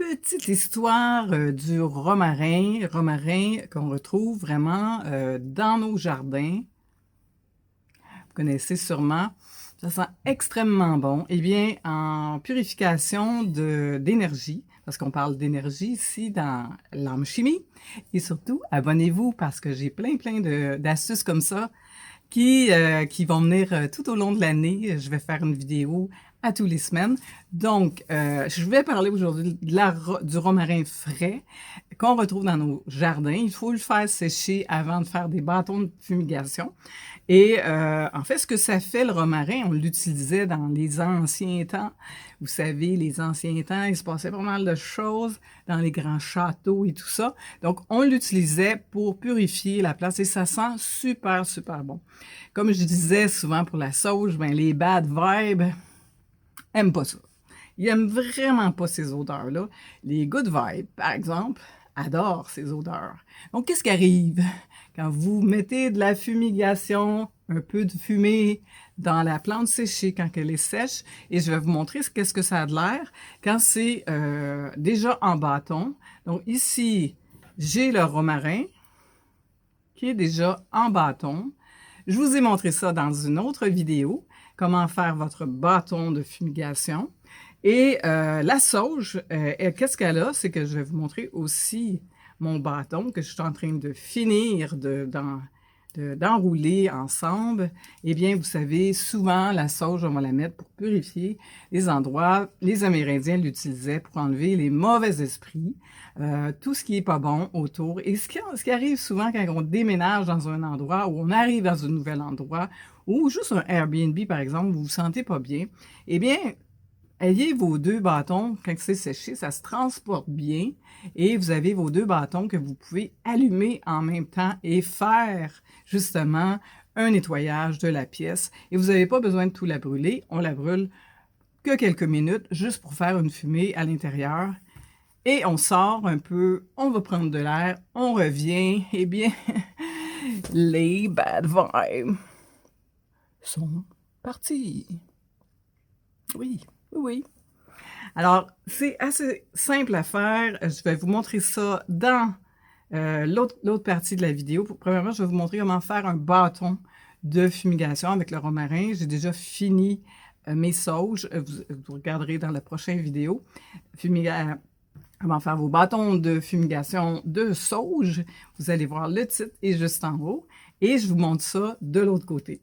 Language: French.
Petite histoire du romarin, romarin qu'on retrouve vraiment dans nos jardins. Vous connaissez sûrement, ça sent extrêmement bon. Eh bien, en purification d'énergie, parce qu'on parle d'énergie ici dans l'âme chimie, et surtout, abonnez-vous parce que j'ai plein d'astuces comme ça qui vont venir tout au long de l'année. Je vais faire une vidéo à tous les semaines. Donc, je vais parler aujourd'hui du romarin frais qu'on retrouve dans nos jardins. Il faut le faire sécher avant de faire des bâtons de fumigation. Et en fait, ce que ça fait, le romarin, on l'utilisait dans les anciens temps. Vous savez, les anciens temps, il se passait pas mal de choses dans les grands châteaux et tout ça. Donc, on l'utilisait pour purifier la place et ça sent super bon. Comme je disais souvent pour la sauge, ben, les bad vibes aiment pas ça. Ils aiment vraiment pas ces odeurs-là. Les good vibes, par exemple, adorent ces odeurs. Donc, qu'est-ce qui arrive quand vous mettez de la fumigation, un peu de fumée dans la plante séchée quand elle est sèche? Et je vais vous montrer qu'est-ce que ça a de l'air quand c'est déjà en bâton. Donc, ici, j'ai le romarin qui est déjà en bâton. Je vous ai montré ça dans une autre vidéo, comment faire votre bâton de fumigation. Et la sauge, qu'est-ce qu'elle a? C'est que je vais vous montrer aussi mon bâton que je suis en train de finir d'enrouler ensemble. Eh bien, vous savez, souvent, la sauge, on va la mettre pour purifier les endroits. Les Amérindiens l'utilisaient pour enlever les mauvais esprits, tout ce qui n'est pas bon autour. Et ce qui arrive souvent quand on déménage dans un endroit ou on arrive dans un nouvel endroit ou juste un Airbnb, par exemple, vous vous sentez pas bien, eh bien, ayez vos deux bâtons, quand c'est séché, ça se transporte bien et vous avez vos deux bâtons que vous pouvez allumer en même temps et faire justement un nettoyage de la pièce. Et vous n'avez pas besoin de tout la brûler, on la brûle que quelques minutes juste pour faire une fumée à l'intérieur. Et on sort un peu, on va prendre de l'air, on revient, eh bien, les bad vibes sont partis. Oui. Oui. Alors, c'est assez simple à faire. Je vais vous montrer ça dans l'autre partie de la vidéo. Premièrement, je vais vous montrer comment faire un bâton de fumigation avec le romarin. J'ai déjà fini mes sauges. Vous regarderez dans la prochaine vidéo. Comment faire vos bâtons de fumigation de sauge. Vous allez voir le titre est juste en haut. Et je vous montre ça de l'autre côté.